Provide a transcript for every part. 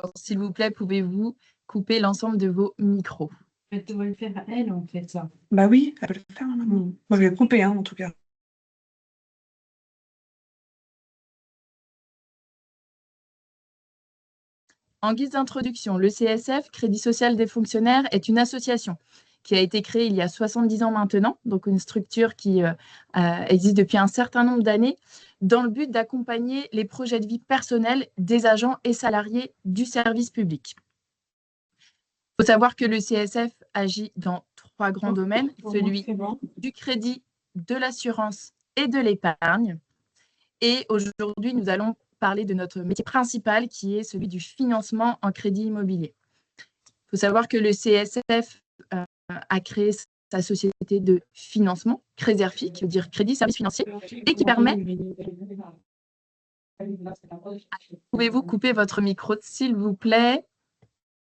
Alors, s'il vous plaît, pouvez-vous couper l'ensemble de vos micros? Elle doit le faire à elle, en fait, ça. Bah oui, elle peut le faire, maman. Moi, je vais couper, hein, en tout cas. En guise d'introduction, le CSF, Crédit social des fonctionnaires, est une association qui a été créée il y a 70 ans maintenant, donc une structure qui existe depuis un certain nombre d'années, dans le but d'accompagner les projets de vie personnels des agents et salariés du service public. Il faut savoir que le CSF agit dans 3 grands domaines, celui du crédit, de l'assurance et de l'épargne. Et aujourd'hui, nous allons parler de notre métier principal qui est celui du financement en crédit immobilier. Il faut savoir que le CSF a créé sa société de financement, Créserfi, qui veut dire Crédit Service Financier, et qui permet... Pouvez-vous couper votre micro, s'il vous plaît?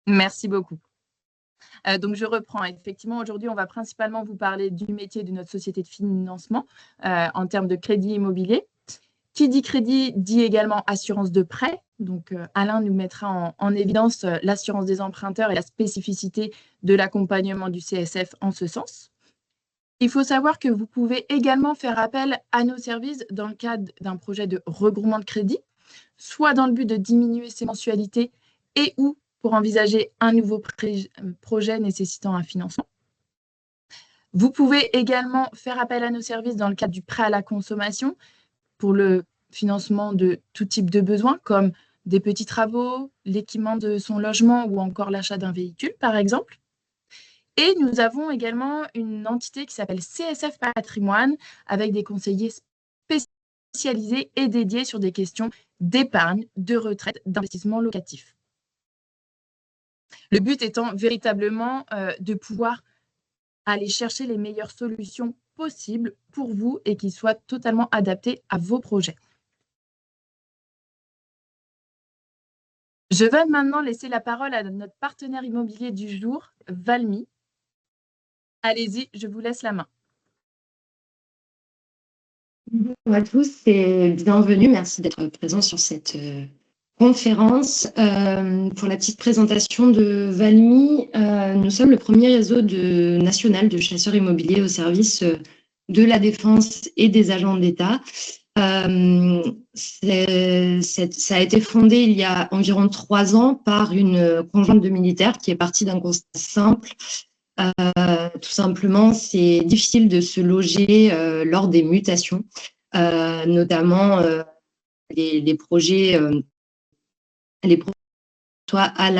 Merci beaucoup. Donc, je reprends. Effectivement, aujourd'hui, on va principalement vous parler du métier de notre société de financement en termes de crédit immobilier. Qui dit crédit dit également assurance de prêt. Donc, Alain nous mettra en évidence l'assurance des emprunteurs et la spécificité de l'accompagnement du CSF en ce sens. Il faut savoir que vous pouvez également faire appel à nos services dans le cadre d'un projet de regroupement de crédit, soit dans le but de diminuer ses mensualités et ou pour envisager un nouveau projet nécessitant un financement. Vous pouvez également faire appel à nos services dans le cadre du prêt à la consommation pour le financement de tout type de besoins, comme des petits travaux, l'équipement de son logement ou encore l'achat d'un véhicule, par exemple. Et nous avons également une entité qui s'appelle CSF Patrimoine, avec des conseillers spécialisés et dédiés sur des questions d'épargne, de retraite, d'investissement locatif. Le but étant véritablement de pouvoir aller chercher les meilleures solutions possibles pour vous et qui soient totalement adaptées à vos projets. Je vais maintenant laisser la parole à notre partenaire immobilier du jour, Valmy. Allez-y, je vous laisse la main. Bonjour à tous et bienvenue. Merci d'être présents sur cette conférence. Pour la petite présentation de Valmy, nous sommes le premier réseau national de chasseurs immobiliers au service de la défense et des agents d'État. Ça a été fondé il y a environ 3 ans par une conjointe de militaires qui est partie d'un constat simple. Tout simplement, c'est difficile de se loger lors des mutations, notamment les projets, soit à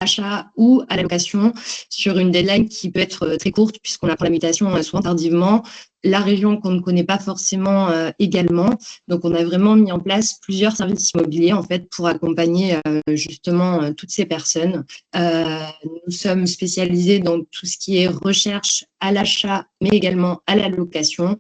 l'achat ou à la location, sur une deadline qui peut être très courte puisqu'on apprend la mutation souvent tardivement, la région qu'on ne connaît pas forcément également. Donc, on a vraiment mis en place plusieurs services immobiliers en fait pour accompagner justement toutes ces personnes. Nous sommes spécialisés dans tout ce qui est recherche à l'achat, mais également à la location.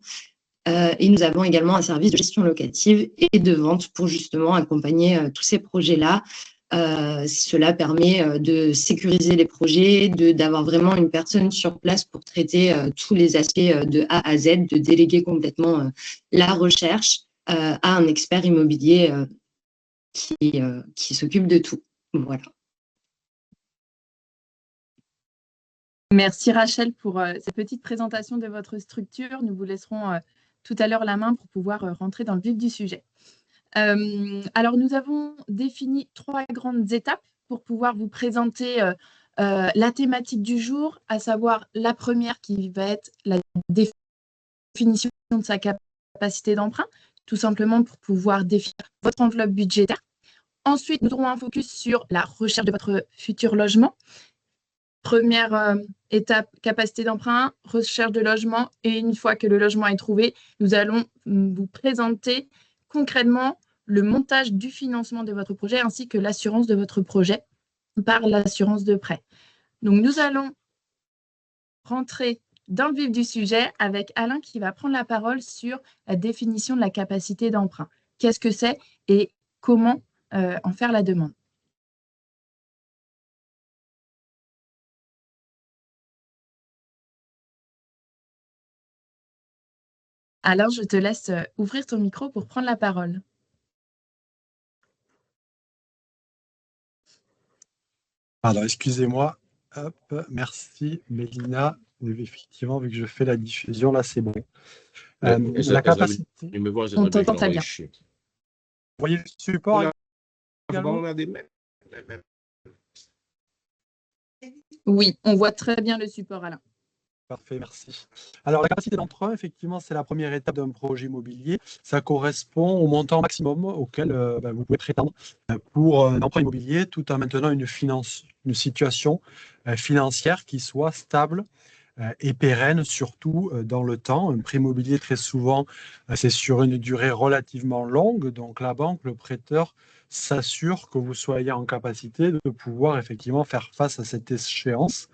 Et nous avons également un service de gestion locative et de vente pour justement accompagner tous ces projets-là. Cela permet de sécuriser les projets, d'avoir vraiment une personne sur place pour traiter tous les aspects de A à Z, de déléguer complètement la recherche à un expert immobilier qui s'occupe de tout. Voilà. Merci Rachel pour cette petite présentation de votre structure. Nous vous laisserons tout à l'heure la main pour pouvoir rentrer dans le vif du sujet. Alors, nous avons défini 3 grandes étapes pour pouvoir vous présenter la thématique du jour, à savoir la première qui va être la définition de sa capacité d'emprunt, tout simplement pour pouvoir définir votre enveloppe budgétaire. Ensuite, nous aurons un focus sur la recherche de votre futur logement. Première étape, capacité d'emprunt, recherche de logement. Et une fois que le logement est trouvé, nous allons vous présenter concrètement le montage du financement de votre projet ainsi que l'assurance de votre projet par l'assurance de prêt. Donc, nous allons rentrer dans le vif du sujet avec Alain qui va prendre la parole sur la définition de la capacité d'emprunt. Qu'est-ce que c'est et comment en faire la demande? Alors, je te laisse ouvrir ton micro pour prendre la parole. Pardon, excusez-moi. Hop, merci Mélina. Oui, effectivement, vu que je fais la diffusion, là, c'est bon. La capacité. On t'entend très bien. Vous voyez le support également? Oui, on voit très bien le support, Alain. Parfait, merci. Alors, la capacité d'emprunt, effectivement, c'est la première étape d'un projet immobilier. Ça correspond au montant maximum auquel vous pouvez prétendre pour un emprunt immobilier, tout en maintenant une situation financière qui soit stable et pérenne, surtout dans le temps. Un prêt immobilier, très souvent, c'est sur une durée relativement longue. Donc, la banque, le prêteur, s'assure que vous soyez en capacité de pouvoir effectivement faire face à cette échéance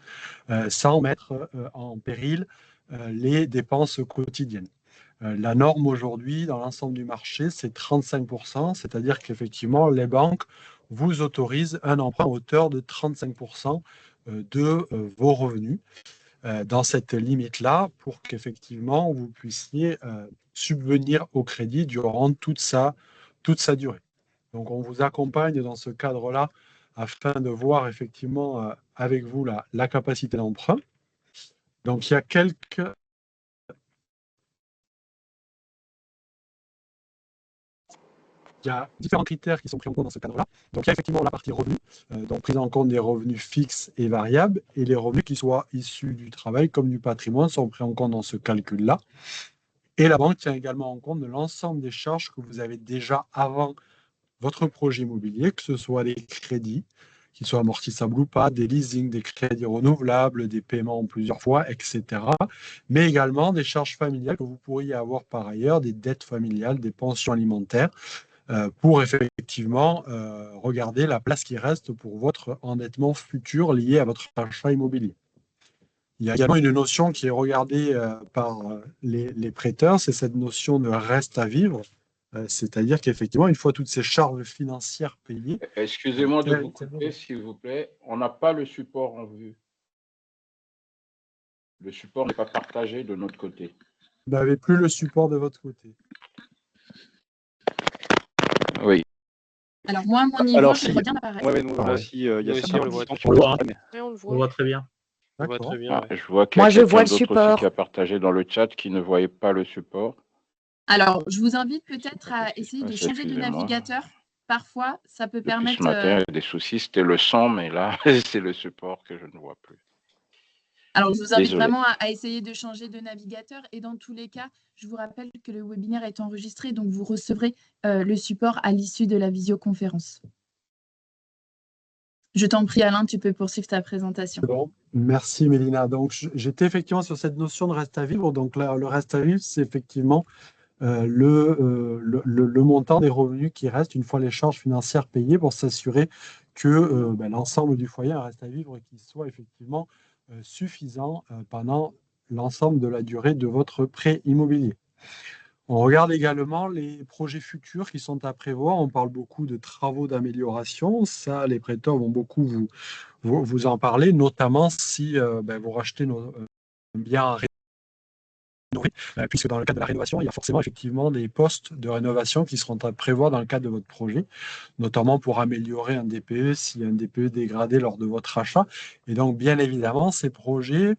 sans mettre en péril les dépenses quotidiennes. La norme aujourd'hui dans l'ensemble du marché, c'est 35%, c'est-à-dire qu'effectivement, les banques vous autorisent un emprunt à hauteur de 35% de vos revenus dans cette limite-là pour qu'effectivement vous puissiez subvenir au crédit durant toute sa durée. Donc on vous accompagne dans ce cadre-là afin de voir effectivement avec vous la capacité d'emprunt. Donc il y a différents critères qui sont pris en compte dans ce cadre-là. Donc il y a effectivement la partie revenus, donc prise en compte des revenus fixes et variables, et les revenus qui soient issus du travail comme du patrimoine sont pris en compte dans ce calcul-là. Et la banque tient également en compte de l'ensemble des charges que vous avez déjà avant votre projet immobilier, que ce soit des crédits, qu'ils soient amortissables ou pas, des leasings, des crédits renouvelables, des paiements en plusieurs fois, etc. Mais également des charges familiales que vous pourriez avoir par ailleurs, des dettes familiales, des pensions alimentaires, pour effectivement regarder la place qui reste pour votre endettement futur lié à votre achat immobilier. Il y a également une notion qui est regardée par les prêteurs, c'est cette notion de reste à vivre. C'est-à-dire qu'effectivement, une fois toutes ces charges financières payées. Excusez-moi de vous couper, s'il vous plaît. On n'a pas le support en vue. Le support n'est pas partagé de notre côté. Vous n'avez plus le support de votre côté. Oui. Alors, moi, à mon niveau, je vois bien apparaître. Oui, nous aussi, il y a certains participants qui On le voit. on le On voit très bien. On voit D'accord. très bien. Je vois qu'il y a quelqu'un d'autre aussi qui a partagé dans le chat qui ne voyait pas le support. Alors, je vous invite peut-être à essayer de changer de Excusez-moi. navigateur. Parfois, ça peut Depuis permettre... ce matin, il y a des soucis. C'était le son, mais là, c'est le support que je ne vois plus. Alors, je vous invite Désolé. vraiment à essayer de changer de navigateur. Et dans tous les cas, je vous rappelle que le webinaire est enregistré, donc vous recevrez le support à l'issue de la visioconférence. Je t'en prie, Alain, tu peux poursuivre ta présentation. Bon, merci Mélina. Donc, j'étais effectivement sur cette notion de reste à vivre. Donc là, le reste à vivre, c'est effectivement le montant des revenus qui restent une fois les charges financières payées pour s'assurer que l'ensemble du foyer a un reste à vivre qui soit effectivement suffisant pendant l'ensemble de la durée de votre prêt immobilier. On regarde également les projets futurs qui sont à prévoir. On parle beaucoup de travaux d'amélioration. Ça, les prêteurs vont beaucoup vous en parler, notamment si vous rachetez un bien à rénover, puisque dans le cadre de la rénovation, il y a forcément effectivement des postes de rénovation qui seront à prévoir dans le cadre de votre projet, notamment pour améliorer un DPE s'il y a un DPE dégradé lors de votre achat. Et donc, bien évidemment, ces projets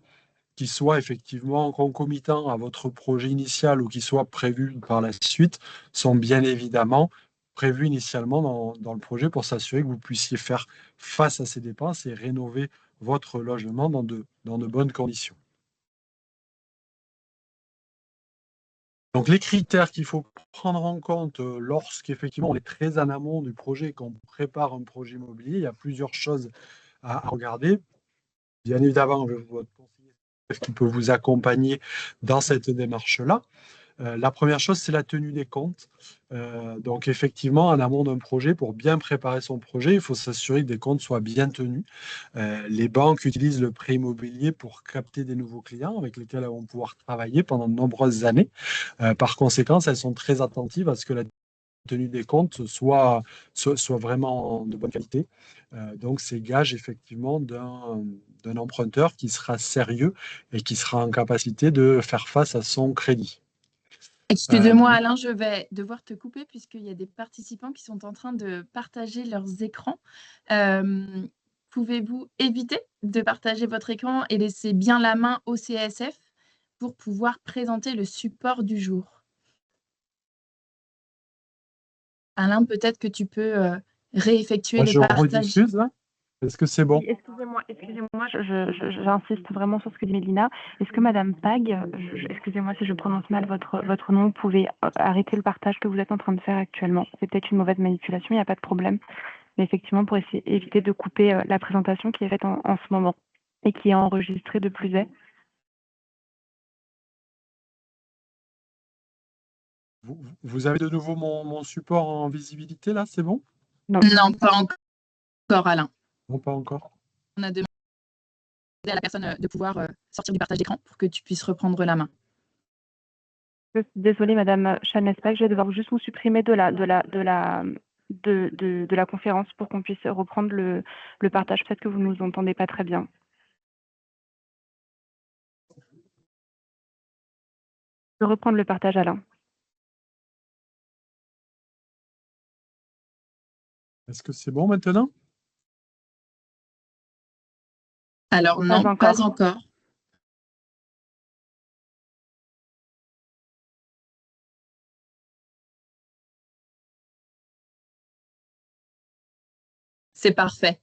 qui soient effectivement concomitants à votre projet initial ou qui soient prévus par la suite, sont bien évidemment prévus initialement dans le projet pour s'assurer que vous puissiez faire face à ces dépenses et rénover votre logement dans de bonnes conditions. Donc les critères qu'il faut prendre en compte lorsqu'effectivement on est très en amont du projet, qu'on prépare un projet immobilier, il y a plusieurs choses à regarder. Bien évidemment, votre conseiller qui peut vous accompagner dans cette démarche-là. La première chose, c'est la tenue des comptes. Donc effectivement, en amont d'un projet, pour bien préparer son projet, il faut s'assurer que des comptes soient bien tenus. Les banques utilisent le prêt immobilier pour capter des nouveaux clients avec lesquels elles vont pouvoir travailler pendant de nombreuses années. Par conséquent, elles sont très attentives à ce que la tenue des comptes soit vraiment de bonne qualité. Donc, c'est gage effectivement d'un emprunteur qui sera sérieux et qui sera en capacité de faire face à son crédit. Excusez-moi, Alain, je vais devoir te couper puisqu'il y a des participants qui sont en train de partager leurs écrans. pouvez-vous éviter de partager votre écran et laisser bien la main au CSF pour pouvoir présenter le support du jour? Alain, peut-être que tu peux réeffectuer Moi, le je partage. rediffuse là. Est-ce que c'est bon? Oui, excusez-moi, j'insiste vraiment sur ce que dit Mélina. Est-ce que Madame Pag, excusez-moi si je prononce mal votre nom, vous pouvez arrêter le partage que vous êtes en train de faire actuellement? C'est peut-être une mauvaise manipulation, il n'y a pas de problème. Mais effectivement, pour éviter de couper la présentation qui est faite en ce moment et qui est enregistrée de plus est. Vous avez de nouveau mon support en visibilité là, c'est bon? Non, pas encore, Alain. Non, pas encore. On a demandé à la personne de pouvoir sortir du partage d'écran pour que tu puisses reprendre la main. Je suis désolée, Madame Chanespec, je vais devoir juste vous supprimer de la conférence pour qu'on puisse reprendre le partage. Peut-être que vous ne nous entendez pas très bien. Je vais reprendre le partage, Alain. Est-ce que c'est bon maintenant? Alors non, pas encore. C'est parfait.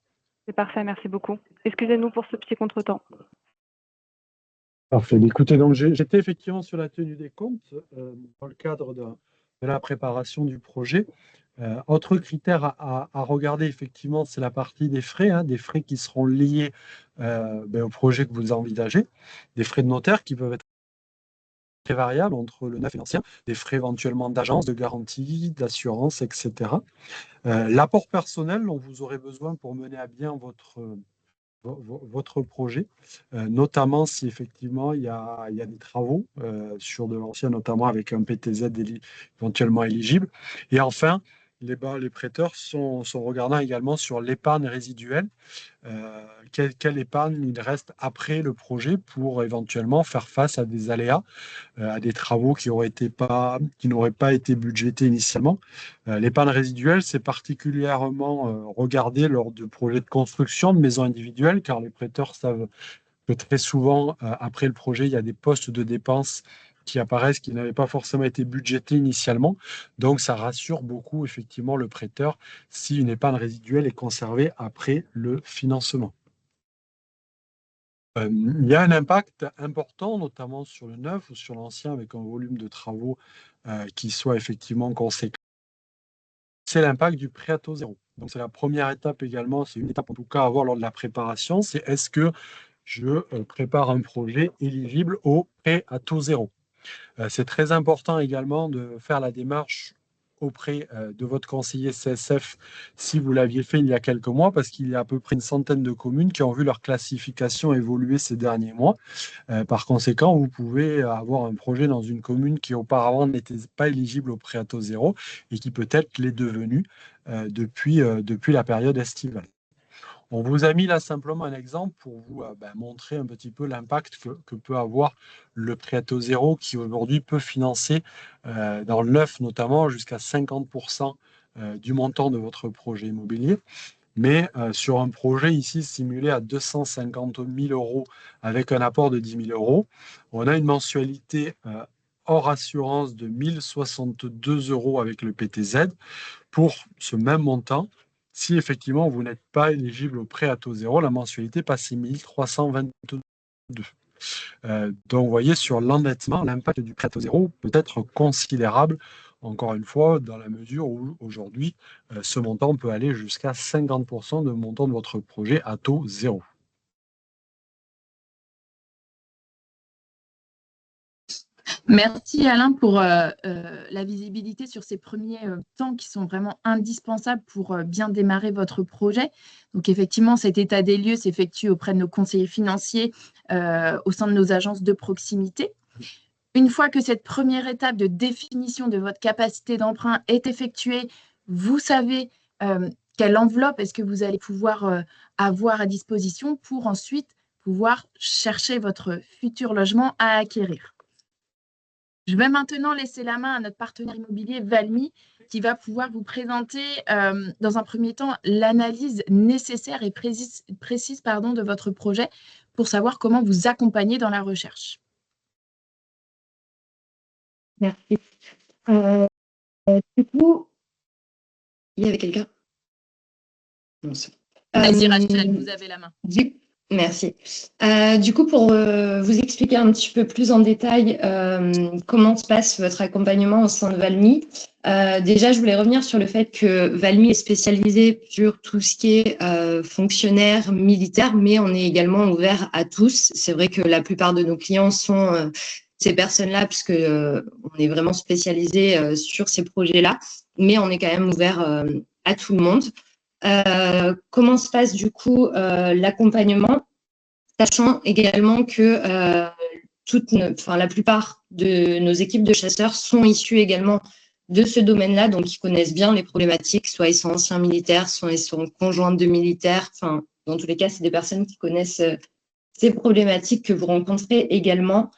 C'est parfait, merci beaucoup. Excusez-nous pour ce petit contretemps. Parfait. Écoutez, donc j'étais effectivement sur la tenue des comptes dans le cadre de la préparation du projet. Autre critère à regarder, effectivement, c'est la partie des frais qui seront liés au projet que vous envisagez, des frais de notaire qui peuvent être très variables entre le neuf et l'ancien, des frais éventuellement d'agence, de garantie, d'assurance, etc. L'apport personnel dont vous aurez besoin pour mener à bien votre projet, notamment si effectivement il y a des travaux sur de l'ancien, notamment avec un PTZ éventuellement éligible. Et enfin, les prêteurs sont regardants également sur l'épargne résiduelle. Quelle épargne il reste après le projet pour éventuellement faire face à des aléas, à des travaux qui n'auraient pas été budgétés initialement. L'épargne résiduelle, c'est particulièrement regardé lors de projets de construction de maisons individuelles, car les prêteurs savent que très souvent, après le projet, il y a des postes de dépenses qui apparaissent, qui n'avaient pas forcément été budgétés initialement. Donc, ça rassure beaucoup, effectivement, le prêteur si une épargne résiduelle est conservée après le financement. Il y a un impact important, notamment sur le neuf ou sur l'ancien, avec un volume de travaux qui soit effectivement conséquent. C'est l'impact du prêt à taux zéro. Donc, c'est la première étape également, c'est une étape en tout cas à avoir lors de la préparation, c'est est-ce que je prépare un projet éligible au prêt à taux zéro. C'est très important également de faire la démarche auprès de votre conseiller CSF si vous l'aviez fait il y a quelques mois, parce qu'il y a à peu près une centaine de communes qui ont vu leur classification évoluer ces derniers mois. Par conséquent, vous pouvez avoir un projet dans une commune qui auparavant n'était pas éligible au prêt à taux zéro et qui peut-être l'est devenu depuis la période estivale. On vous a mis là simplement un exemple pour vous montrer un petit peu l'impact que peut avoir le prêt à taux zéro qui aujourd'hui peut financer dans le neuf notamment jusqu'à 50% du montant de votre projet immobilier. Mais sur un projet ici simulé à 250 000 euros avec un apport de 10 000 euros, on a une mensualité hors assurance de 1 062 euros avec le PTZ pour ce même montant. Si effectivement vous n'êtes pas éligible au prêt à taux zéro, la mensualité passe à 1 322. Donc vous voyez, sur l'endettement, l'impact du prêt à taux zéro peut être considérable, encore une fois, dans la mesure où aujourd'hui, ce montant peut aller jusqu'à 50% de montant de votre projet à taux zéro. Merci Alain pour la visibilité sur ces premiers temps qui sont vraiment indispensables pour bien démarrer votre projet. Donc effectivement, cet état des lieux s'effectue auprès de nos conseillers financiers au sein de nos agences de proximité. Une fois que cette première étape de définition de votre capacité d'emprunt est effectuée, vous savez quelle enveloppe est-ce que vous allez pouvoir avoir à disposition pour ensuite pouvoir chercher votre futur logement à acquérir. Je vais maintenant laisser la main à notre partenaire immobilier Valmy qui va pouvoir vous présenter, dans un premier temps, l'analyse nécessaire et précise de votre projet pour savoir comment vous accompagner dans la recherche. Merci. Du coup, il y avait quelqu'un? Non, c'est bon. Vas-y, Rachel, vous avez la main. Merci. Du coup, pour vous expliquer un petit peu plus en détail comment se passe votre accompagnement au sein de Valmy, déjà, je voulais revenir sur le fait que Valmy est spécialisé sur tout ce qui est fonctionnaire, militaire, mais on est également ouvert à tous. C'est vrai que la plupart de nos clients sont ces personnes-là, puisque on est vraiment spécialisé sur ces projets-là, mais on est quand même ouvert à tout le monde. Comment se passe du coup l'accompagnement, sachant également que la plupart de nos équipes de chasseurs sont issues également de ce domaine-là, donc ils connaissent bien les problématiques, soit ils sont anciens militaires, soit ils sont conjointes de militaires, enfin, dans tous les cas, c'est des personnes qui connaissent ces problématiques que vous rencontrez également.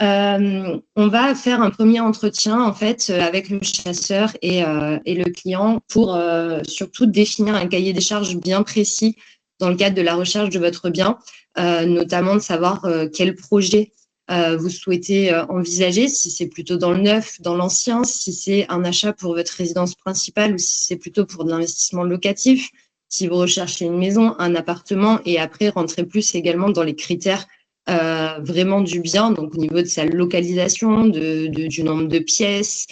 On va faire un premier entretien en fait avec le chasseur et le client pour surtout définir un cahier des charges bien précis dans le cadre de la recherche de votre bien, notamment de savoir quel projet vous souhaitez envisager, si c'est plutôt dans le neuf, dans l'ancien, si c'est un achat pour votre résidence principale ou si c'est plutôt pour de l'investissement locatif, si vous recherchez une maison, un appartement, et après rentrer plus également dans les critères vraiment du bien, donc au niveau de sa localisation, du nombre de pièces,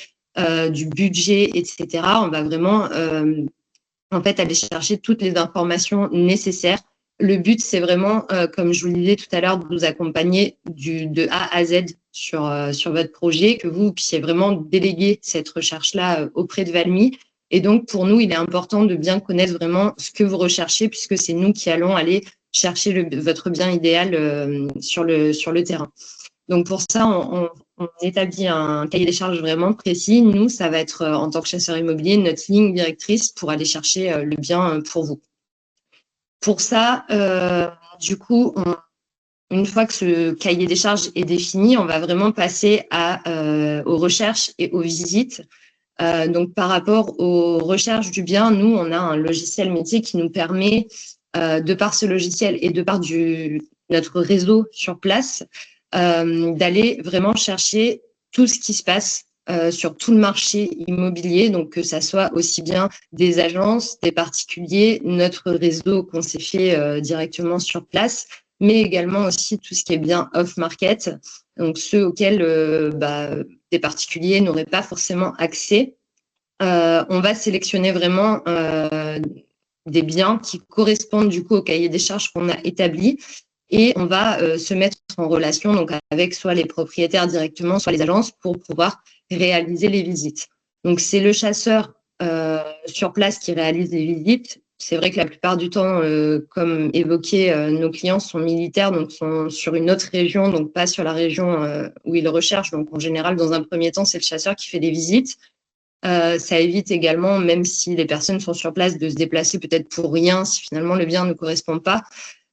du budget, etc. On va vraiment en fait aller chercher toutes les informations nécessaires. Le but, c'est vraiment, comme je vous le disais tout à l'heure, de vous accompagner de A à Z sur votre projet, que vous puissiez vraiment déléguer cette recherche-là auprès de Valmy. Et donc, pour nous, il est important de bien connaître vraiment ce que vous recherchez, puisque c'est nous qui allons aller chercher votre bien idéal sur le terrain. Donc, pour ça, on établit un cahier des charges vraiment précis. Nous, ça va être, en tant que chasseur immobilier, notre ligne directrice pour aller chercher le bien pour vous. Pour ça, du coup, une fois que ce cahier des charges est défini, on va vraiment passer aux recherches et aux visites. Donc, par rapport aux recherches du bien, nous, on a un logiciel métier qui nous permet, de par ce logiciel et de par notre réseau sur place, d'aller vraiment chercher tout ce qui se passe sur tout le marché immobilier, donc que ça soit aussi bien des agences, des particuliers, notre réseau qu'on s'est fait directement sur place, mais également aussi tout ce qui est bien off-market, donc ceux auxquels des particuliers n'auraient pas forcément accès. On va sélectionner vraiment des biens qui correspondent du coup au cahier des charges qu'on a établi, et on va se mettre en relation donc avec soit les propriétaires directement, soit les agences pour pouvoir réaliser les visites. Donc c'est le chasseur sur place qui réalise les visites. C'est vrai que la plupart du temps, comme évoqué, nos clients sont militaires, donc sont sur une autre région, donc pas sur la région où ils recherchent. Donc en général, dans un premier temps, c'est le chasseur qui fait les visites. Ça évite également, même si les personnes sont sur place, de se déplacer peut-être pour rien si finalement le bien ne correspond pas.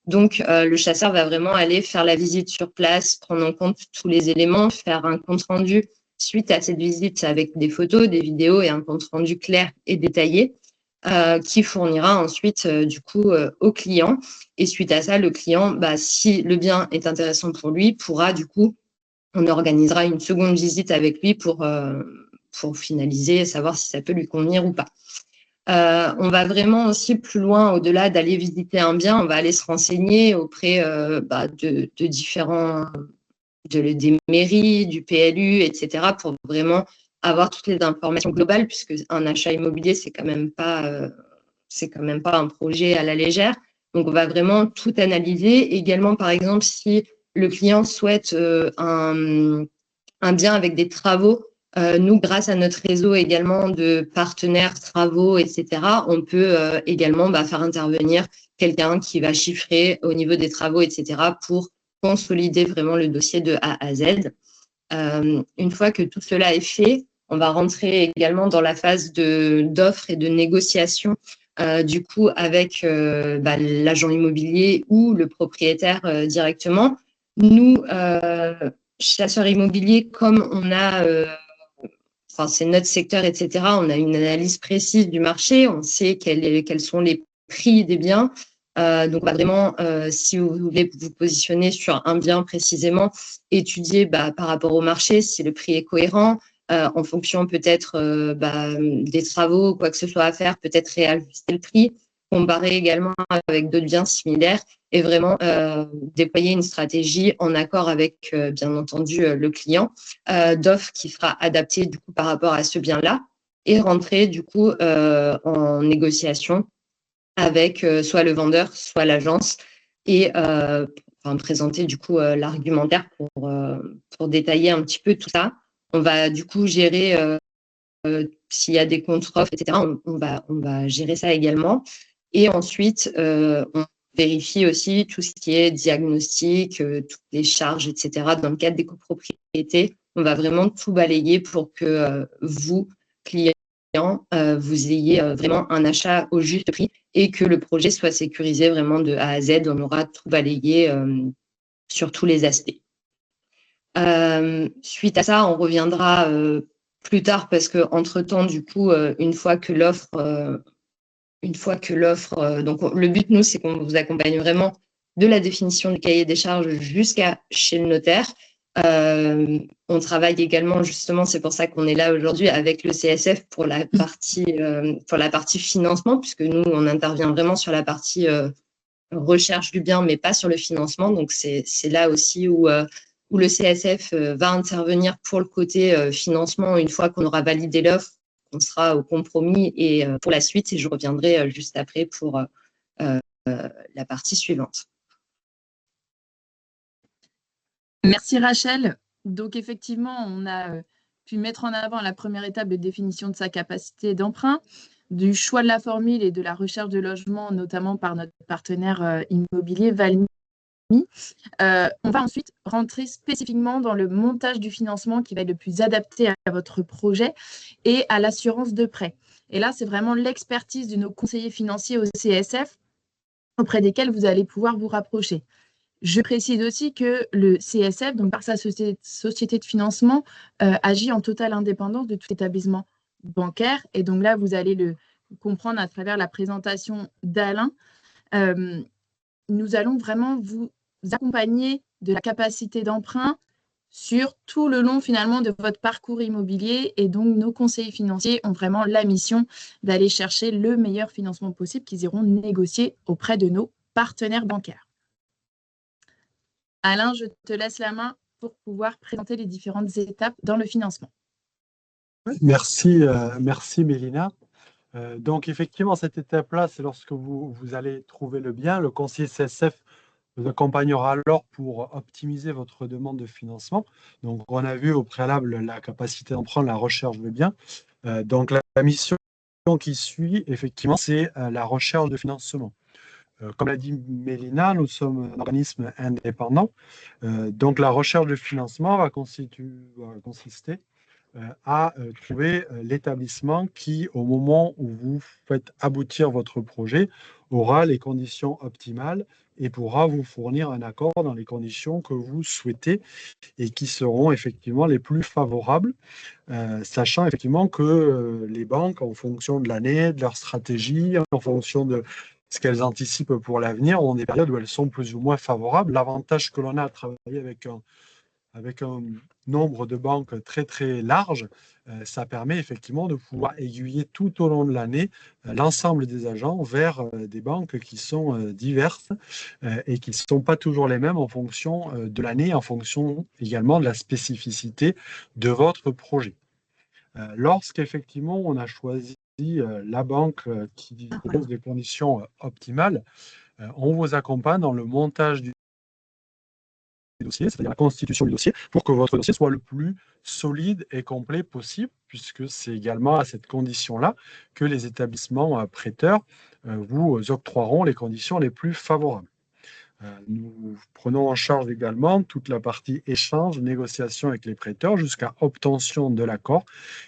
Donc, le chasseur va vraiment aller faire la visite sur place, prendre en compte tous les éléments, faire un compte-rendu suite à cette visite avec des photos, des vidéos et un compte-rendu clair et détaillé qui fournira ensuite du coup au client. Et suite à ça, le client, si le bien est intéressant pour lui, pourra du coup, on organisera une seconde visite avec lui pour finaliser et savoir si ça peut lui convenir ou pas. On va vraiment aussi plus loin, au-delà d'aller visiter un bien, on va aller se renseigner auprès de différents, des mairies, du PLU, etc., pour vraiment avoir toutes les informations globales, puisque un achat immobilier, c'est quand même pas un projet à la légère. Donc, on va vraiment tout analyser. Également, par exemple, si le client souhaite un bien avec des travaux, nous, grâce à notre réseau également de partenaires, travaux, etc., on peut également faire intervenir quelqu'un qui va chiffrer au niveau des travaux, etc., pour consolider vraiment le dossier de A à Z. Une fois que tout cela est fait, on va rentrer également dans la phase d'offre et de négociation, du coup, avec l'agent immobilier ou le propriétaire directement. Nous, chasseurs immobiliers, comme on a enfin, c'est notre secteur, etc. On a une analyse précise du marché, on sait quels sont les prix des biens. Donc, on va vraiment, si vous voulez vous positionner sur un bien précisément, étudier par rapport au marché si le prix est cohérent, en fonction peut-être des travaux, quoi que ce soit à faire, peut-être réajuster le prix, comparer également avec d'autres biens similaires et vraiment déployer une stratégie en accord avec, bien entendu, le client d'offre qui sera adaptée du coup par rapport à ce bien-là et rentrer du coup en négociation avec soit le vendeur, soit l'agence et présenter du coup l'argumentaire pour détailler un petit peu tout ça. On va du coup gérer s'il y a des contre-offres, etc. On va gérer ça également. Et ensuite, on vérifie aussi tout ce qui est diagnostic, toutes les charges, etc. Dans le cadre des copropriétés, on va vraiment tout balayer pour que vous, clients, vous ayez vraiment un achat au juste prix et que le projet soit sécurisé vraiment de A à Z. On aura tout balayé sur tous les aspects. Suite à ça, on reviendra plus tard parce que entre-temps, du coup, une fois que l'offre, donc le but, nous, c'est qu'on vous accompagne vraiment de la définition du cahier des charges jusqu'à chez le notaire. On travaille également, justement, c'est pour ça qu'on est là aujourd'hui avec le CSF pour la partie financement, puisque nous, on intervient vraiment sur la partie recherche du bien, mais pas sur le financement. Donc, c'est là aussi où le CSF va intervenir pour le côté financement une fois qu'on aura validé l'offre, on sera au compromis et pour la suite, et je reviendrai juste après pour la partie suivante. Merci Rachel. Donc effectivement, on a pu mettre en avant la première étape de définition de sa capacité d'emprunt, du choix de la formule et de la recherche de logement, notamment par notre partenaire immobilier Valmy. On va ensuite rentrer spécifiquement dans le montage du financement qui va être le plus adapté à votre projet et à l'assurance de prêt. Et là, c'est vraiment l'expertise de nos conseillers financiers au CSF auprès desquels vous allez pouvoir vous rapprocher. Je précise aussi que le CSF, donc par sa société de financement, agit en totale indépendance de tout établissement bancaire. Et donc là, vous allez le comprendre à travers la présentation d'Alain. Nous allons vraiment vous accompagner de la capacité d'emprunt sur tout le long finalement de votre parcours immobilier. Et donc, nos conseillers financiers ont vraiment la mission d'aller chercher le meilleur financement possible qu'ils iront négocier auprès de nos partenaires bancaires. Alain, je te laisse la main pour pouvoir présenter les différentes étapes dans le financement. Merci, merci Mélina. Donc effectivement, cette étape-là, c'est lorsque vous allez trouver le bien. Le conseiller CSF vous accompagnera alors pour optimiser votre demande de financement. Donc on a vu au préalable la capacité d'emprunt, la recherche de biens. Donc la mission qui suit, effectivement, c'est la recherche de financement. Comme l'a dit Mélina, nous sommes un organisme indépendant. Donc la recherche de financement va consister à trouver l'établissement qui, au moment où vous faites aboutir votre projet, aura les conditions optimales et pourra vous fournir un accord dans les conditions que vous souhaitez et qui seront effectivement les plus favorables, sachant effectivement que les banques, en fonction de l'année, de leur stratégie, en fonction de ce qu'elles anticipent pour l'avenir, ont des périodes où elles sont plus ou moins favorables. L'avantage que l'on a à travailler avec un nombre de banques très très large, ça permet effectivement de pouvoir aiguiller tout au long de l'année l'ensemble des agents vers des banques qui sont diverses et qui ne sont pas toujours les mêmes en fonction de l'année, en fonction également de la spécificité de votre projet. Lorsqu'effectivement on a choisi la banque qui propose des conditions optimales, on vous accompagne dans le montage du dossier, c'est-à-dire la constitution du dossier, pour que votre dossier soit le plus solide et complet possible, puisque c'est également à cette condition-là que les établissements prêteurs vous octroieront les conditions les plus favorables. Nous prenons en charge également toute la partie échange, négociation avec les prêteurs jusqu'à obtention de l'accord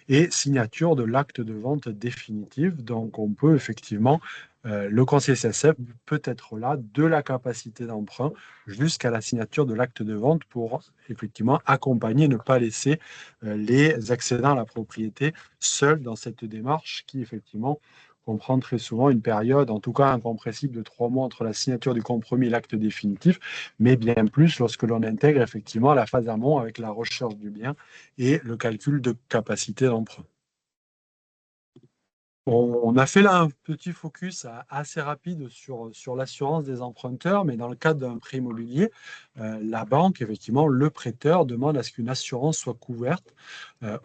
et signature de l'acte de vente définitif. Donc, on peut effectivement, le conseiller CSF peut être là de la capacité d'emprunt jusqu'à la signature de l'acte de vente pour effectivement accompagner, ne pas laisser les accédants à la propriété seuls dans cette démarche qui effectivement comprend très souvent une période, en tout cas incompressible, de 3 mois entre la signature du compromis et l'acte définitif, mais bien plus lorsque l'on intègre effectivement la phase amont avec la recherche du bien et le calcul de capacité d'emprunt. On a fait là un petit focus assez rapide sur l'assurance des emprunteurs, mais dans le cadre d'un prêt immobilier, la banque, effectivement, le prêteur demande à ce qu'une assurance soit couverte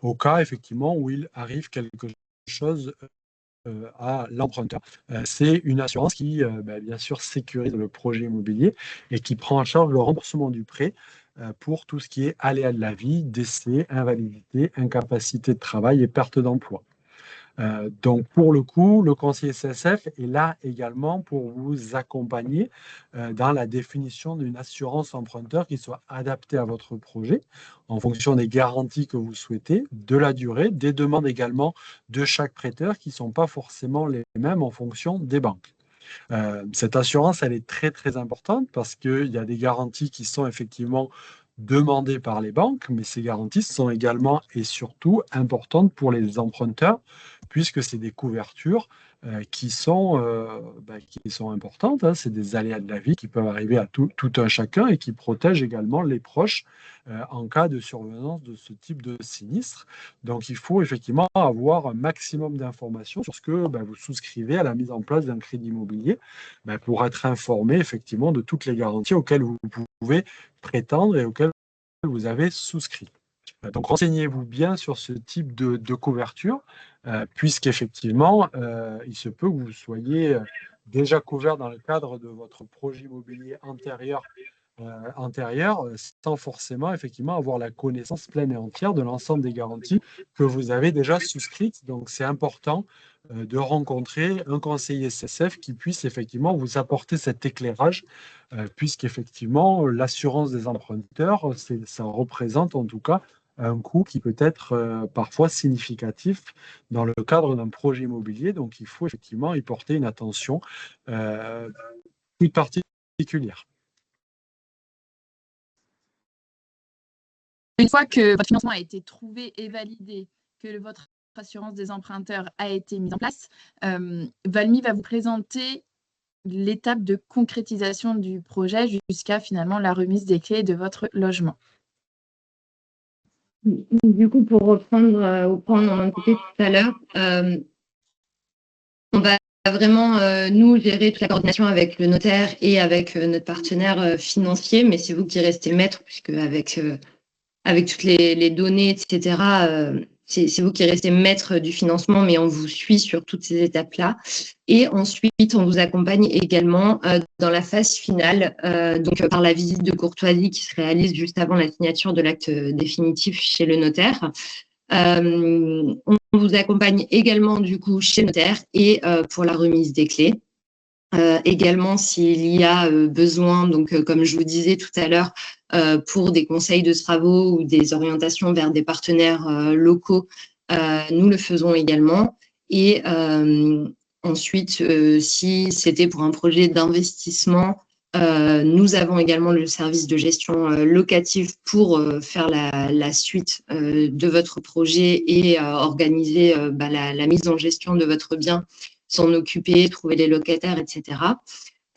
au cas, effectivement, où il arrive quelque chose à l'emprunteur. C'est une assurance qui, bien sûr, sécurise le projet immobilier et qui prend en charge le remboursement du prêt pour tout ce qui est aléas de la vie, décès, invalidité, incapacité de travail et perte d'emploi. Donc, pour le coup, le conseiller CSF est là également pour vous accompagner dans la définition d'une assurance emprunteur qui soit adaptée à votre projet en fonction des garanties que vous souhaitez, de la durée, des demandes également de chaque prêteur qui ne sont pas forcément les mêmes en fonction des banques. Cette assurance, elle est très, très importante parce qu'il y a des garanties qui sont effectivement demandées par les banques, mais ces garanties sont également et surtout importantes pour les emprunteurs puisque c'est des couvertures qui sont importantes. Hein. C'est des aléas de la vie qui peuvent arriver à tout un chacun et qui protègent également les proches en cas de survenance de ce type de sinistre. Donc, il faut effectivement avoir un maximum d'informations sur ce que vous souscrivez à la mise en place d'un crédit immobilier pour être informé effectivement de toutes les garanties auxquelles vous pouvez prétendre et auxquelles vous avez souscrit. Donc, renseignez-vous bien sur ce type de couverture, puisqu'effectivement, il se peut que vous soyez déjà couvert dans le cadre de votre projet immobilier antérieur, sans forcément effectivement avoir la connaissance pleine et entière de l'ensemble des garanties que vous avez déjà souscrites. Donc, c'est important de rencontrer un conseiller CSF qui puisse effectivement vous apporter cet éclairage, puisqu'effectivement, l'assurance des emprunteurs, ça représente en tout cas un coût qui peut être parfois significatif dans le cadre d'un projet immobilier. Donc, il faut effectivement y porter une attention toute particulière. Une fois que votre financement a été trouvé et validé, que votre assurance des emprunteurs a été mise en place, Valmy va vous présenter l'étape de concrétisation du projet jusqu'à finalement la remise des clés de votre logement. Du coup, pour reprendre au point dont on était tout à l'heure, on va vraiment, nous, gérer toute la coordination avec le notaire et avec notre partenaire financier, mais c'est vous qui restez maître, puisque avec toutes les données, etc., c'est vous qui restez maître du financement, mais on vous suit sur toutes ces étapes-là. Et ensuite, on vous accompagne également dans la phase finale, donc par la visite de courtoisie qui se réalise juste avant la signature de l'acte définitif chez le notaire. On vous accompagne également du coup chez le notaire et pour la remise des clés. Également, s'il y a besoin, donc comme je vous disais tout à l'heure, pour des conseils de travaux ou des orientations vers des partenaires locaux, nous le faisons également. Et ensuite, si c'était pour un projet d'investissement, nous avons également le service de gestion locative pour faire la suite de votre projet et organiser la mise en gestion de votre bien, s'en occuper, trouver les locataires, etc.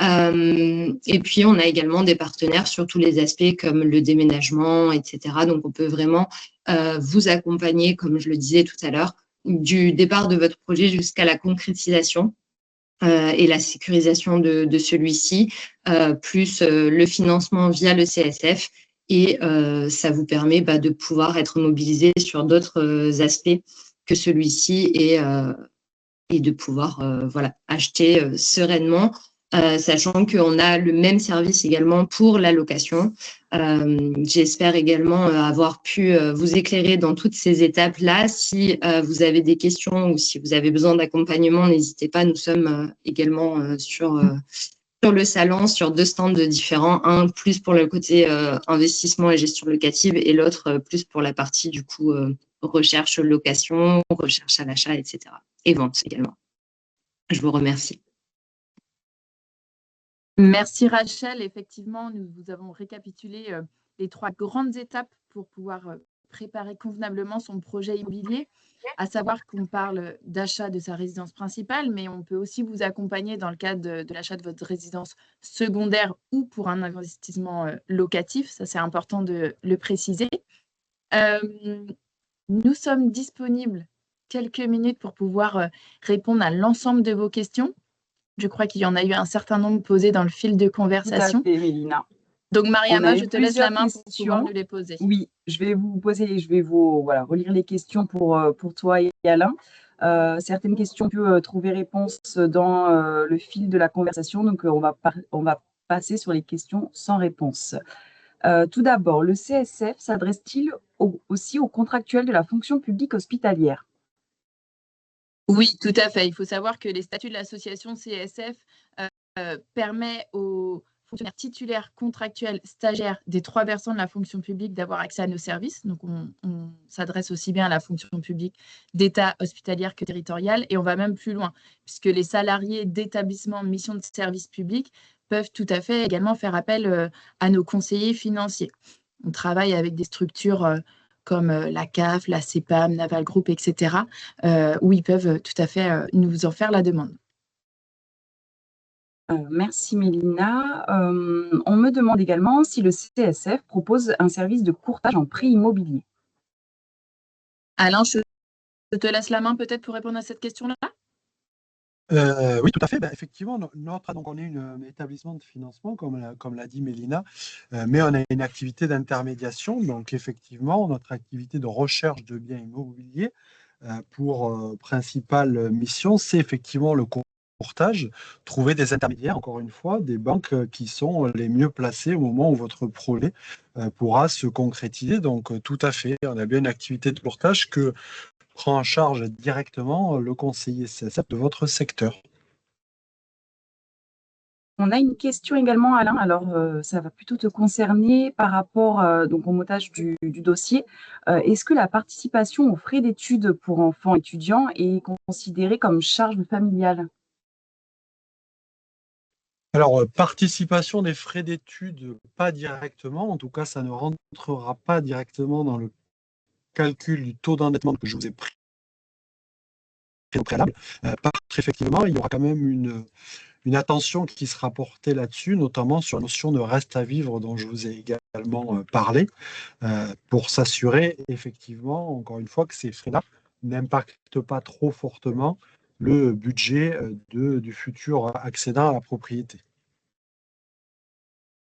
Et puis, on a également des partenaires sur tous les aspects comme le déménagement, etc. Donc, on peut vraiment vous accompagner, comme je le disais tout à l'heure, du départ de votre projet jusqu'à la concrétisation et la sécurisation de celui-ci, plus le financement via le CSF. Et ça vous permet de pouvoir être mobilisé sur d'autres aspects que celui-ci et de pouvoir acheter sereinement, sachant qu'on a le même service également pour la location. J'espère également avoir pu vous éclairer dans toutes ces étapes-là. Si vous avez des questions ou si vous avez besoin d'accompagnement, n'hésitez pas. Nous sommes également sur le salon sur 2 stands différents, un plus pour le côté investissement et gestion locative et l'autre plus pour la partie du coup recherche location, recherche à l'achat, etc. Et vente également. Je vous remercie. Merci Rachel. Effectivement, nous vous avons récapitulé les 3 grandes étapes pour pouvoir préparer convenablement son projet immobilier, à savoir qu'on parle d'achat de sa résidence principale, mais on peut aussi vous accompagner dans le cadre de l'achat de votre résidence secondaire ou pour un investissement locatif. Ça, c'est important de le préciser. Nous sommes disponibles quelques minutes pour pouvoir répondre à l'ensemble de vos questions. Je crois qu'il y en a eu un certain nombre posés dans le fil de conversation. Tout à fait, Mélina. Donc, Mariama, je te laisse la main questions. pour pouvoir nous les poser. Oui, je vais vous relire les questions pour toi et Alain. Certaines questions, on peut trouver réponse dans le fil de la conversation. Donc, on va passer sur les questions sans réponse. Tout d'abord, le CSF s'adresse-t-il aussi aux contractuels de la fonction publique hospitalière? Oui, tout à fait. Il faut savoir que les statuts de l'association CSF permettent aux fonctionnaires titulaires, contractuels, stagiaires des 3 versants de la fonction publique d'avoir accès à nos services. Donc, on s'adresse aussi bien à la fonction publique d'État, hospitalière que territoriale. Et on va même plus loin, puisque les salariés d'établissements, mission de service public peuvent tout à fait également faire appel à nos conseillers financiers. On travaille avec des structures comme la CAF, la CEPAM, Naval Group, etc., où ils peuvent tout à fait nous en faire la demande. Merci Mélina. On me demande également si le CSF propose un service de courtage en prêt immobilier. Alain, je te laisse la main peut-être pour répondre à cette question-là. Oui, tout à fait. Effectivement, donc on est un établissement de financement, comme l'a dit Mélina, mais on a une activité d'intermédiation. Donc, effectivement, notre activité de recherche de biens immobiliers pour principale mission, c'est effectivement le courtage, trouver des intermédiaires, encore une fois, des banques qui sont les mieux placées au moment où votre projet pourra se concrétiser. Donc, tout à fait, on a bien une activité de courtage que prend en charge directement le conseiller CSF de votre secteur. On a une question également, Alain. Alors, ça va plutôt te concerner par rapport donc au montage du dossier. Est-ce que la participation aux frais d'études pour enfants étudiants est considérée comme charge familiale? Alors, participation des frais d'études, pas directement. En tout cas, ça ne rentrera pas directement dans le calcul du taux d'endettement que je vous ai pris au préalable. Par contre, effectivement, il y aura quand même une attention qui sera portée là-dessus, notamment sur la notion de reste à vivre dont je vous ai également parlé, pour s'assurer effectivement, encore une fois, que ces frais-là n'impactent pas trop fortement le budget du futur accédant à la propriété.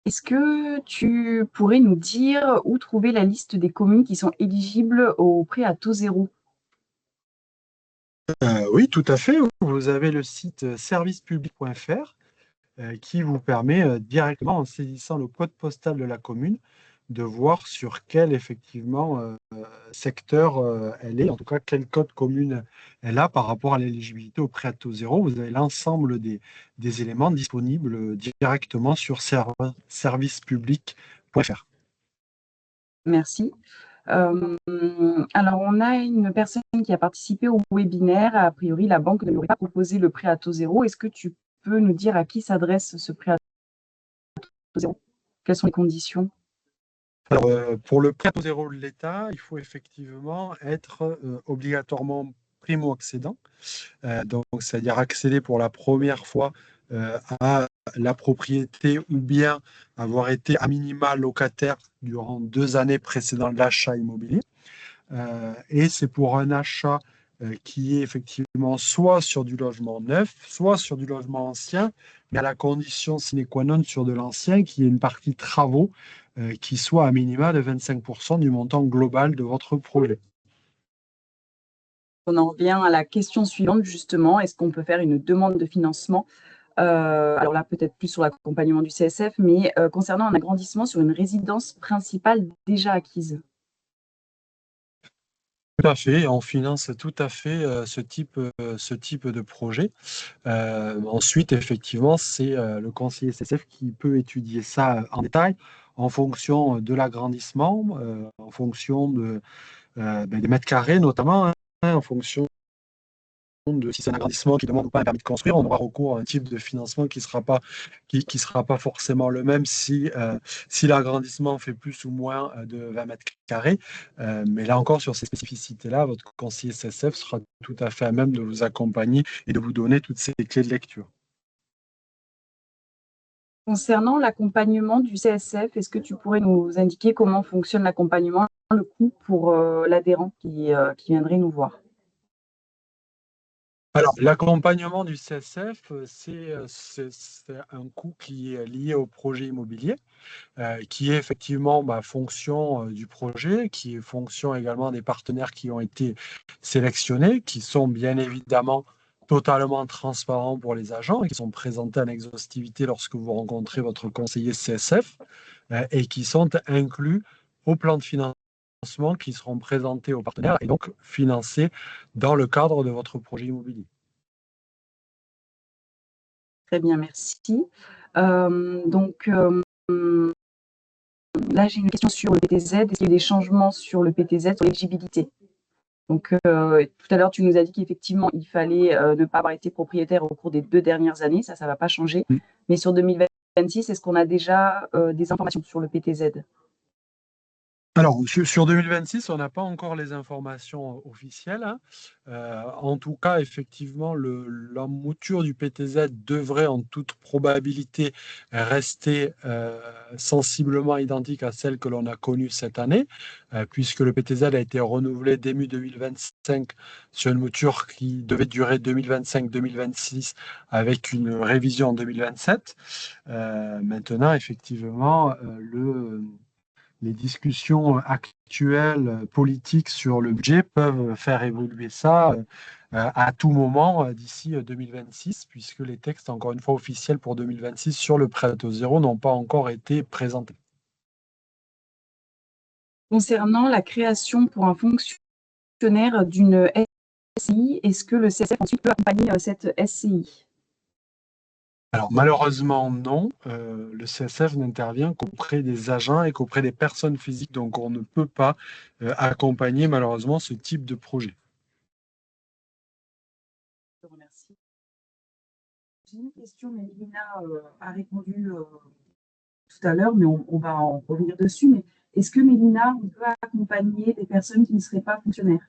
Est-ce que tu pourrais nous dire où trouver la liste des communes qui sont éligibles au prêt à taux zéro? Oui, tout à fait. Vous avez le site servicepublic.fr qui vous permet directement, en saisissant le code postal de la commune, de voir sur quel effectivement secteur elle est, en tout cas quel code commune elle a par rapport à l'éligibilité au prêt à taux zéro. Vous avez l'ensemble des éléments disponibles directement sur servicepublic.fr. Merci. Alors, on a une personne qui a participé au webinaire. A priori, la banque ne lui aurait pas proposé le prêt à taux zéro. Est-ce que tu peux nous dire à qui s'adresse ce prêt à taux zéro? Quelles sont les conditions? Alors, pour le prêt à taux zéro de l'État, il faut effectivement être obligatoirement primo-accédant, donc c'est-à-dire accéder pour la première fois à la propriété ou bien avoir été à minima locataire durant 2 années précédant l'achat immobilier. Et c'est pour un achat qui est effectivement soit sur du logement neuf, soit sur du logement ancien, mais à la condition sine qua non sur de l'ancien, qui est une partie travaux qui soit à minima de 25% du montant global de votre projet. On en revient à la question suivante, justement. Est-ce qu'on peut faire une demande de financement? Alors là, peut-être plus sur l'accompagnement du CSF, mais concernant un agrandissement sur une résidence principale déjà acquise. Tout à fait, on finance tout à fait ce type de projet. Ensuite, effectivement, c'est le conseiller SSF qui peut étudier ça en détail en fonction de l'agrandissement, en fonction des mètres carrés notamment, hein, en fonction de si c'est un agrandissement qui ne demande pas un permis de construire, on aura recours à un type de financement qui sera pas forcément le même si l'agrandissement fait plus ou moins de 20 mètres carrés. Mais là encore, sur ces spécificités-là, votre conseiller SSF sera tout à fait à même de vous accompagner et de vous donner toutes ces clés de lecture. Concernant l'accompagnement du CSF, est-ce que tu pourrais nous indiquer comment fonctionne l'accompagnement, le coût pour l'adhérent qui viendrait nous voir? Alors, l'accompagnement du CSF, c'est un coût qui est lié au projet immobilier, qui est effectivement fonction du projet, qui est fonction également des partenaires qui ont été sélectionnés, qui sont bien évidemment totalement transparents pour les agents et qui sont présentés en exhaustivité lorsque vous rencontrez votre conseiller CSF et qui sont inclus au plan de financement qui seront présentés aux partenaires et donc financés dans le cadre de votre projet immobilier. Très bien, merci. Là, j'ai une question sur le PTZ. Est-ce qu'il y a des changements sur le PTZ, sur l'éligibilité? Donc, tout à l'heure, tu nous as dit qu'effectivement, il fallait ne pas avoir été propriétaire au cours des 2 dernières années. Ça ne va pas changer. Mais sur 2026, est-ce qu'on a déjà des informations sur le PTZ? Alors, sur 2026, on n'a pas encore les informations officielles, hein. En tout cas, effectivement, la mouture du PTZ devrait en toute probabilité rester sensiblement identique à celle que l'on a connue cette année, puisque le PTZ a été renouvelé début 2025 sur une mouture qui devait durer 2025-2026 avec une révision en 2027. Maintenant, effectivement, les discussions actuelles politiques sur le budget peuvent faire évoluer ça à tout moment d'ici 2026, puisque les textes, encore une fois, officiels pour 2026 sur le prêt à taux zéro n'ont pas encore été présentés. Concernant la création pour un fonctionnaire d'une SCI, est-ce que le CSF ensuite peut accompagner cette SCI? Alors malheureusement non, le CSF n'intervient qu'auprès des agents et qu'auprès des personnes physiques, donc on ne peut pas accompagner malheureusement ce type de projet. Je te remercie. J'ai une question, mais Lina a répondu tout à l'heure, mais on va en revenir dessus. Mais est-ce que Mélina, on peut accompagner des personnes qui ne seraient pas fonctionnaires?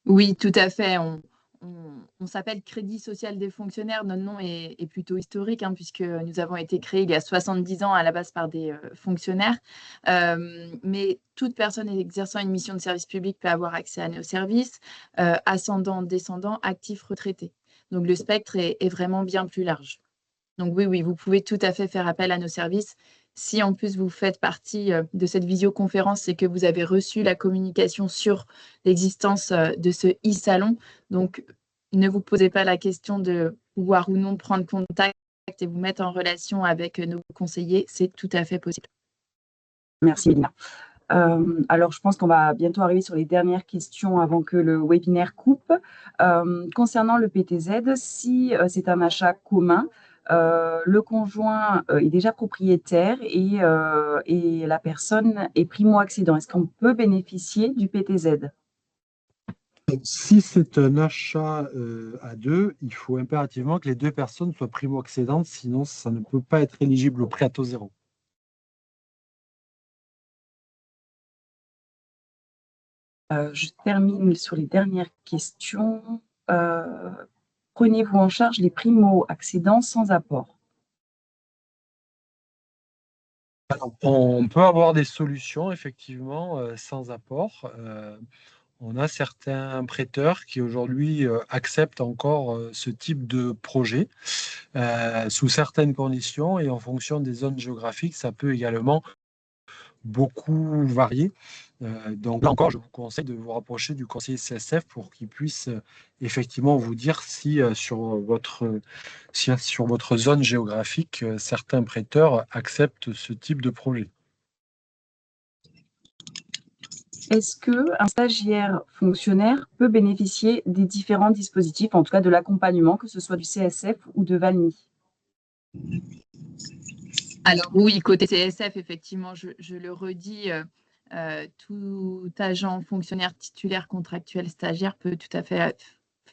Oui, tout à fait. On s'appelle Crédit social des fonctionnaires. Notre nom est plutôt historique, hein, puisque nous avons été créés il y a 70 ans à la base par des fonctionnaires. Mais toute personne exerçant une mission de service public peut avoir accès à nos services, ascendant, descendant, actifs, retraités. Donc le spectre est vraiment bien plus large. Donc oui, vous pouvez tout à fait faire appel à nos services. Si en plus vous faites partie de cette visioconférence et que vous avez reçu la communication sur l'existence de ce e-salon, donc ne vous posez pas la question de pouvoir ou non prendre contact et vous mettre en relation avec nos conseillers, c'est tout à fait possible. Merci Mélina. Alors, je pense qu'on va bientôt arriver sur les dernières questions avant que le webinaire coupe. Concernant le PTZ, si c'est un achat commun, le conjoint est déjà propriétaire et la personne est primo-accédant. Est-ce qu'on peut bénéficier du PTZ? Si c'est un achat à deux, il faut impérativement que les deux personnes soient primo-accédantes, sinon ça ne peut pas être éligible au prêt à taux zéro. Je termine sur les dernières questions. Prenez-vous en charge les primo-accédants sans apport? Alors, on peut avoir des solutions, effectivement, sans apport. On a certains prêteurs qui aujourd'hui acceptent encore ce type de projet sous certaines conditions et en fonction des zones géographiques, ça peut également beaucoup varier. Donc là encore, je vous conseille de vous rapprocher du conseiller CSF pour qu'il puisse effectivement vous dire si sur votre zone géographique, certains prêteurs acceptent ce type de projet. est-ce qu'un stagiaire fonctionnaire peut bénéficier des différents dispositifs, en tout cas de l'accompagnement, que ce soit du CSF ou de Valmy? Alors oui, côté CSF, effectivement, je le redis, tout agent fonctionnaire titulaire contractuel stagiaire peut tout à fait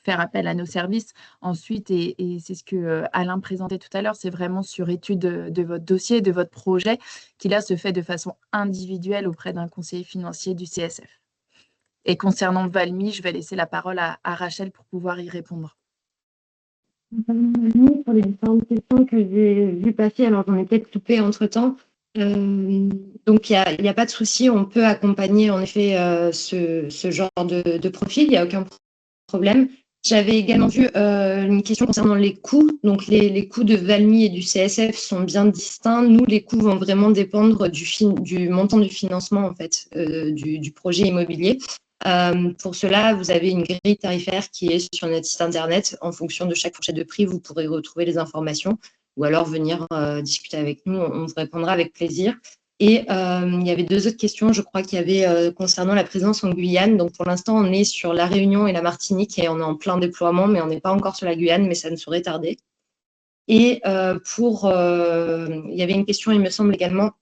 faire appel à nos services. Ensuite, et c'est ce que Alain présentait tout à l'heure, c'est vraiment sur étude de votre dossier, de votre projet, qui là se fait de façon individuelle auprès d'un conseiller financier du CSF. Et concernant Valmy, je vais laisser la parole à Rachel pour pouvoir y répondre. Pour les différentes questions que j'ai vues passer, alors j'en ai peut-être coupé entre-temps. Donc, il n'y a pas de souci, on peut accompagner en effet ce genre de profil, il n'y a aucun problème. J'avais également vu une question concernant les coûts. Donc, les coûts de Valmy et du CSF sont bien distincts. Nous, les coûts vont vraiment dépendre du montant du financement en fait, du projet immobilier. Pour cela, vous avez une grille tarifaire qui est sur notre site internet. En fonction de chaque fourchette de prix, vous pourrez retrouver les informations ou alors venir discuter avec nous. On vous répondra avec plaisir. Et il y avait 2 autres questions, je crois qu'il y avait concernant la présence en Guyane. Donc, pour l'instant, on est sur La Réunion et la Martinique et on est en plein déploiement, mais on n'est pas encore sur la Guyane, mais ça ne saurait tarder. Et il y avait une question, il me semble également,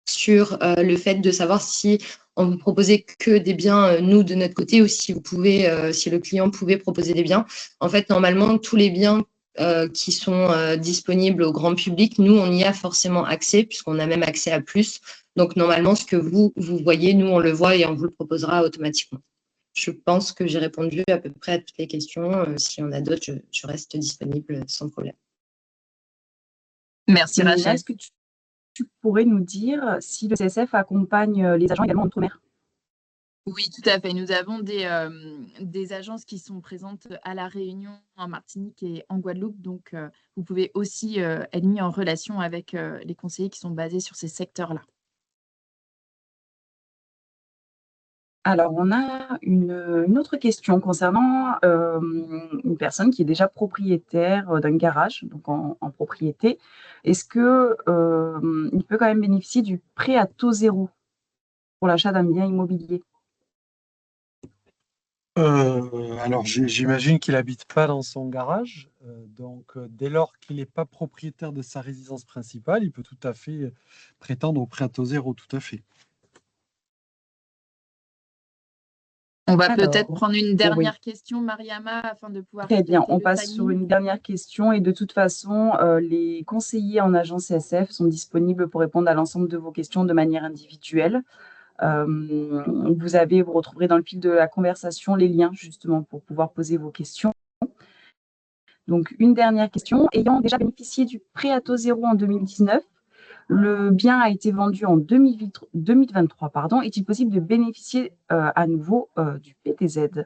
sur le fait de savoir si on vous proposait que des biens, nous, de notre côté, ou si si le client pouvait proposer des biens. En fait, normalement, tous les biens qui sont disponibles au grand public, nous, on y a forcément accès, puisqu'on a même accès à plus. Donc, normalement, ce que vous voyez, nous, on le voit et on vous le proposera automatiquement. Je pense que j'ai répondu à peu près à toutes les questions. S'il y en a d'autres, je reste disponible sans problème. Merci, Rachel. Est-ce que tu pourrais nous dire si le CSF accompagne les agents également en outre-mer? Oui, tout à fait. Nous avons des agences qui sont présentes à La Réunion, en Martinique et en Guadeloupe. Donc, vous pouvez aussi être mis en relation avec les conseillers qui sont basés sur ces secteurs-là. Alors, on a une autre question concernant une personne qui est déjà propriétaire d'un garage, donc en propriété. Est-ce qu'il peut quand même bénéficier du prêt à taux zéro pour l'achat d'un bien immobilier? Alors, j'imagine qu'il n'habite pas dans son garage. Donc, dès lors qu'il n'est pas propriétaire de sa résidence principale, il peut tout à fait prétendre au prêt à taux zéro, tout à fait. On va peut-être prendre une dernière question, Mariama, afin de pouvoir... Très bien, on passe sur une dernière question. Et de toute façon, les conseillers en agence CSF sont disponibles pour répondre à l'ensemble de vos questions de manière individuelle. Vous retrouverez dans le fil de la conversation les liens justement pour pouvoir poser vos questions. Donc, une dernière question. Ayant déjà bénéficié du prêt à taux zéro en 2019, le bien a été vendu en 2023. Est-il possible de bénéficier à nouveau du PTZ?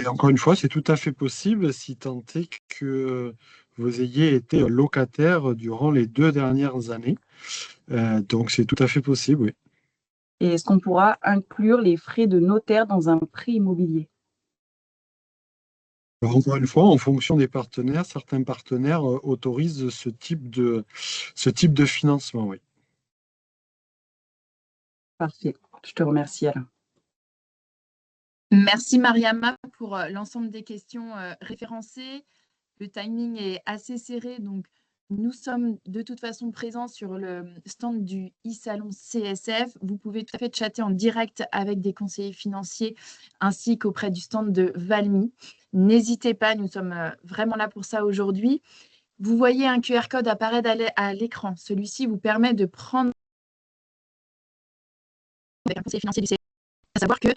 Encore une fois, c'est tout à fait possible si tant est que vous ayez été locataire durant les 2 dernières années. Donc, c'est tout à fait possible, oui. Et est-ce qu'on pourra inclure les frais de notaire dans un prêt immobilier? Alors, encore une fois, en fonction des partenaires, certains partenaires autorisent ce type de financement, oui. Parfait. Je te remercie, Alain. Merci, Mariama, pour l'ensemble des questions référencées. Le timing est assez serré, donc nous sommes de toute façon présents sur le stand du e-salon CSF. Vous pouvez tout à fait chatter en direct avec des conseillers financiers ainsi qu'auprès du stand de Valmy. N'hésitez pas, nous sommes vraiment là pour ça aujourd'hui. Vous voyez un QR code apparaître à l'écran. Celui-ci vous permet de prendre avec un conseiller financier du CSF, à savoir que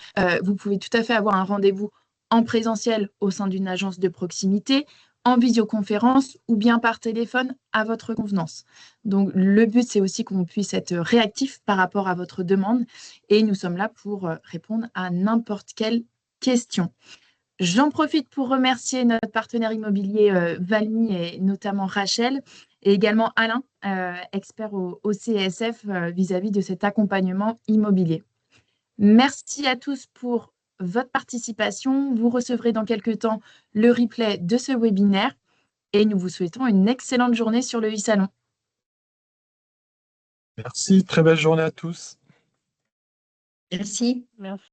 vous pouvez tout à fait avoir un rendez-vous en présentiel au sein d'une agence de proximité, en visioconférence ou bien par téléphone à votre convenance. Donc, le but, c'est aussi qu'on puisse être réactif par rapport à votre demande et nous sommes là pour répondre à n'importe quelle question. J'en profite pour remercier notre partenaire immobilier Valmy et notamment Rachel et également Alain, expert au CSF vis-à-vis de cet accompagnement immobilier. Merci à tous pour votre participation. Vous recevrez dans quelques temps le replay de ce webinaire et nous vous souhaitons une excellente journée sur le e-salon. Merci, très belle journée à tous. Merci. Merci.